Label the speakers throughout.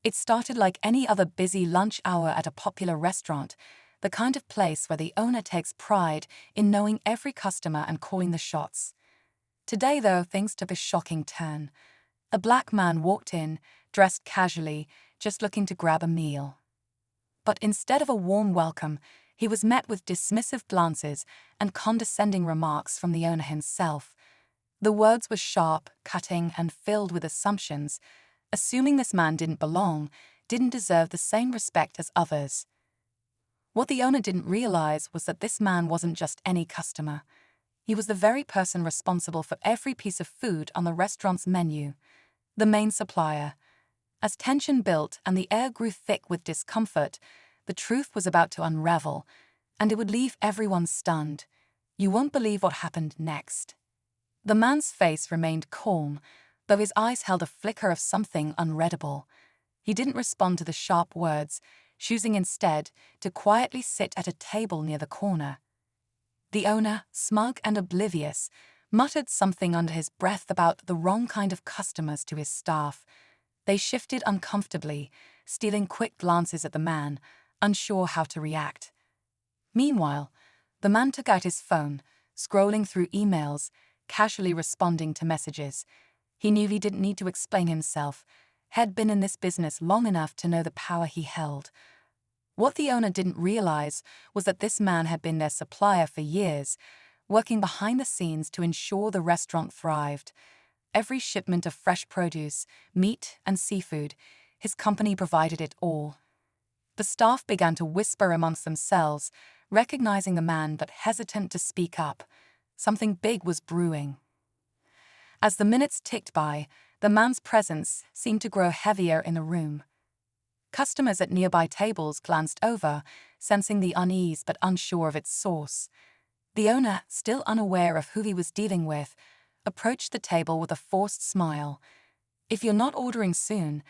Speaker 1: It started like any other busy lunch hour at a popular restaurant, the kind of place where the owner takes pride in knowing every customer and calling the shots. Today, though, things took a shocking turn. A black man walked in, dressed casually, just looking to grab a meal. But instead of a warm welcome, he was met with dismissive glances and condescending remarks from the owner himself. The words were sharp, cutting, and filled with assumptions, assuming this man didn't belong, didn't deserve the same respect as others. What the owner didn't realize was that this man wasn't just any customer. He was the very person responsible for every piece of food on the restaurant's menu, the main supplier. As tension built and the air grew thick with discomfort, the truth was about to unravel, and it would leave everyone stunned. You won't believe what happened next. The man's face remained calm, though his eyes held a flicker of something unreadable. He didn't respond to the sharp words, choosing instead to quietly sit at a table near the corner. The owner, smug and oblivious, muttered something under his breath about the wrong kind of customers to his staff. They shifted uncomfortably, stealing quick glances at the man, unsure how to react. Meanwhile, the man took out his phone, scrolling through emails, casually responding to messages. He knew he didn't need to explain himself, had been in this business long enough to know the power he held. What the owner didn't realize was that this man had been their supplier for years, working behind the scenes to ensure the restaurant thrived. Every shipment of fresh produce, meat, and seafood, his company provided it all. The staff began to whisper amongst themselves, recognizing the man but hesitant to speak up. Something big was brewing. As the minutes ticked by, the man's presence seemed to grow heavier in the room. Customers at nearby tables glanced over, sensing the unease but unsure of its source. The owner, still unaware of who he was dealing with, approached the table with a forced smile. "If you're not ordering soon,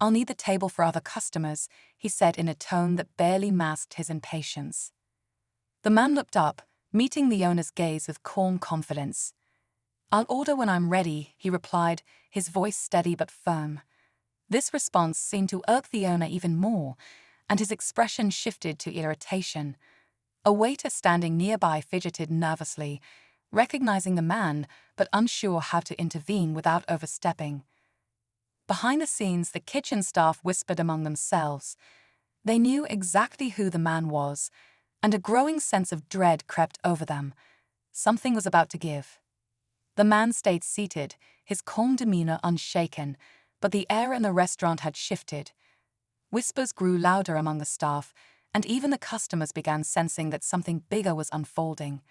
Speaker 1: I'll need the table for other customers," he said in a tone that barely masked his impatience. The man looked up, meeting the owner's gaze with calm confidence. "I'll order when I'm ready," he replied, his voice steady but firm. This response seemed to irk the owner even more, and his expression shifted to irritation. A waiter standing nearby fidgeted nervously, recognizing the man but unsure how to intervene without overstepping. Behind the scenes, the kitchen staff whispered among themselves. They knew exactly who the man was, and a growing sense of dread crept over them. Something was about to give. The man stayed seated, his calm demeanor unshaken, but the air in the restaurant had shifted. Whispers grew louder among the staff, and even the customers began sensing that something bigger was unfolding.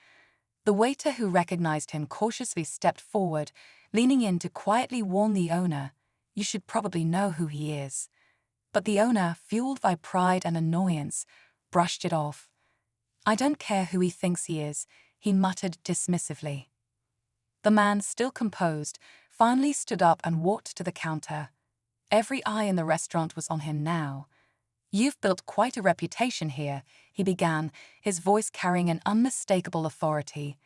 Speaker 1: The waiter who recognized him cautiously stepped forward, leaning in to quietly warn the owner, "You should probably know who he is." But the owner, fueled by pride and annoyance, brushed it off. "I don't care who he thinks he is," he muttered dismissively. The man, still composed, finally stood up and walked to the counter. Every eye in the restaurant was on him now. "You've built quite a reputation here," he began, his voice carrying an unmistakable authority.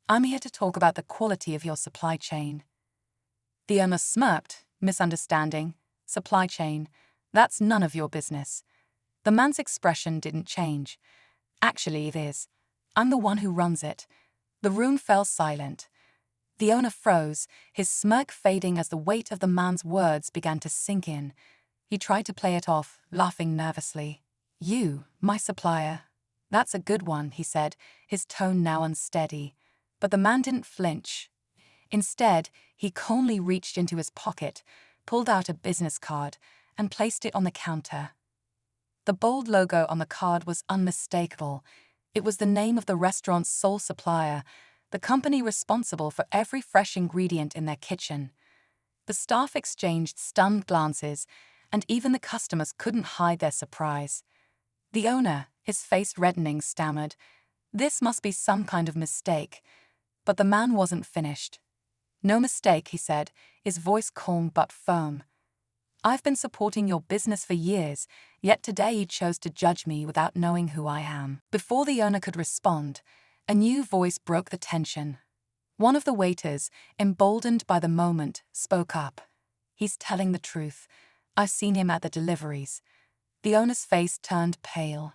Speaker 1: "I'm here to talk about the quality of your supply chain." The owner smirked, misunderstanding. "Supply chain? That's none of your business." The man's expression didn't change. "Actually, it is. I'm the one who runs it." The room fell silent. The owner froze, his smirk fading as the weight of the man's words began to sink in. He tried to play it off, laughing nervously. "You, my supplier. That's a good one," he said, his tone now unsteady. But the man didn't flinch. Instead, he calmly reached into his pocket, pulled out a business card, and placed it on the counter. The bold logo on the card was unmistakable. It was the name of the restaurant's sole supplier, the company responsible for every fresh ingredient in their kitchen. The staff exchanged stunned glances, and even the customers couldn't hide their surprise. The owner, his face reddening, stammered, "This must be some kind of mistake." But the man wasn't finished. "No mistake," he said, his voice calm but firm. "I've been supporting your business for years, yet today you chose to judge me without knowing who I am." Before the owner could respond, a new voice broke the tension. One of the waiters, emboldened by the moment, spoke up. "He's telling the truth. I've seen him at the deliveries. The owner's face turned pale.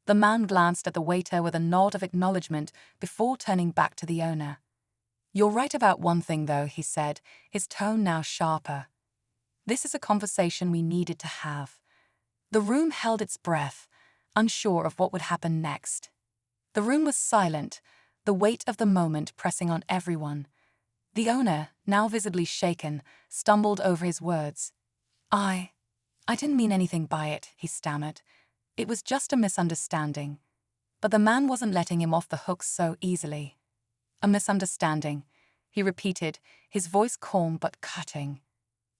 Speaker 1: The man glanced at the waiter with a nod of acknowledgement before turning back to the owner. "You're right about one thing, though," he said, his tone now sharper. "This is a conversation we needed to have." The room held its breath, unsure of what would happen next. The room was silent, the weight of the moment pressing on everyone. The owner, now visibly shaken, stumbled over his words. I didn't mean anything by it," he stammered. "It was just a misunderstanding." But the man wasn't letting him off the hook so easily. "A misunderstanding," he repeated, his voice calm but cutting.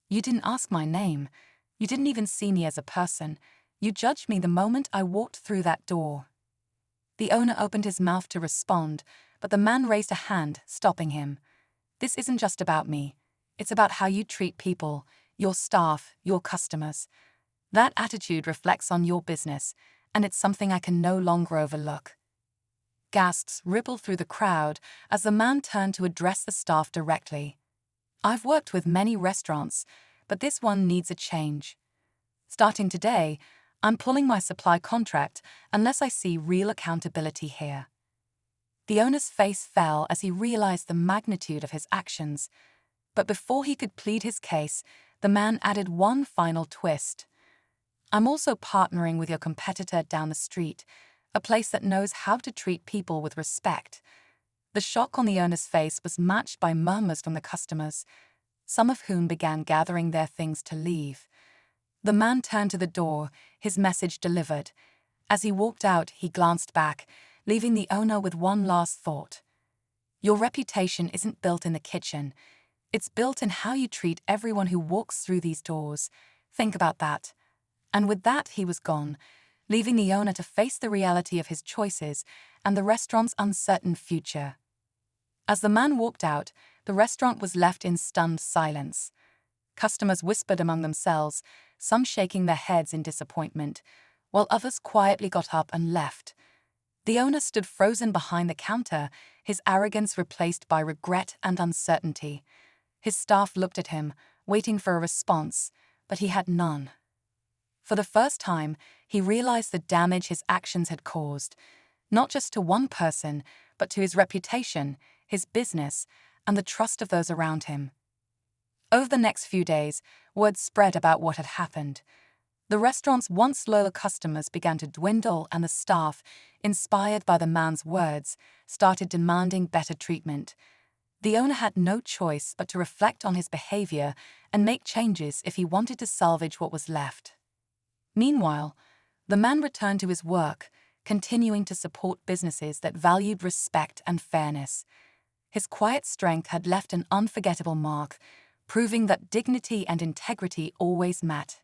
Speaker 1: "You didn't ask my name. You didn't even see me as a person. You judged me the moment I walked through that door." The owner opened his mouth to respond, but the man raised a hand, stopping him. "This isn't just about me. It's about how you treat people, your staff, your customers. That attitude reflects on your business, and it's something I can no longer overlook." Gasps rippled through the crowd as the man turned to address the staff directly. "I've worked with many restaurants, but this one needs a change. Starting today, I'm pulling my supply contract unless I see real accountability here." The owner's face fell as he realized the magnitude of his actions. But before he could plead his case, the man added one final twist. "I'm also partnering with your competitor down the street, a place that knows how to treat people with respect." The shock on the owner's face was matched by murmurs from the customers, some of whom began gathering their things to leave. The man turned to the door, his message delivered. As he walked out, he glanced back, leaving the owner with one last thought. Your reputation isn't built in the kitchen. It's built in how you treat everyone who walks through these doors. Think about that. And with that, he was gone, leaving the owner to face the reality of his choices and the restaurant's uncertain future. As the man walked out, the restaurant was left in stunned silence. Customers whispered among themselves, some shaking their heads in disappointment, while others quietly got up and left. The owner stood frozen behind the counter, his arrogance replaced by regret and uncertainty. His staff looked at him, waiting for a response, but he had none. For the first time, he realized the damage his actions had caused, not just to one person, but to his reputation, his business, and the trust of those around him. Over the next few days, word spread about what had happened. The restaurant's once loyal customers began to dwindle, and the staff, inspired by the man's words, started demanding better treatment. The owner had no choice but to reflect on his behavior and make changes if he wanted to salvage what was left. Meanwhile, the man returned to his work, continuing to support businesses that valued respect and fairness. His quiet strength had left an unforgettable mark, proving that dignity and integrity always met.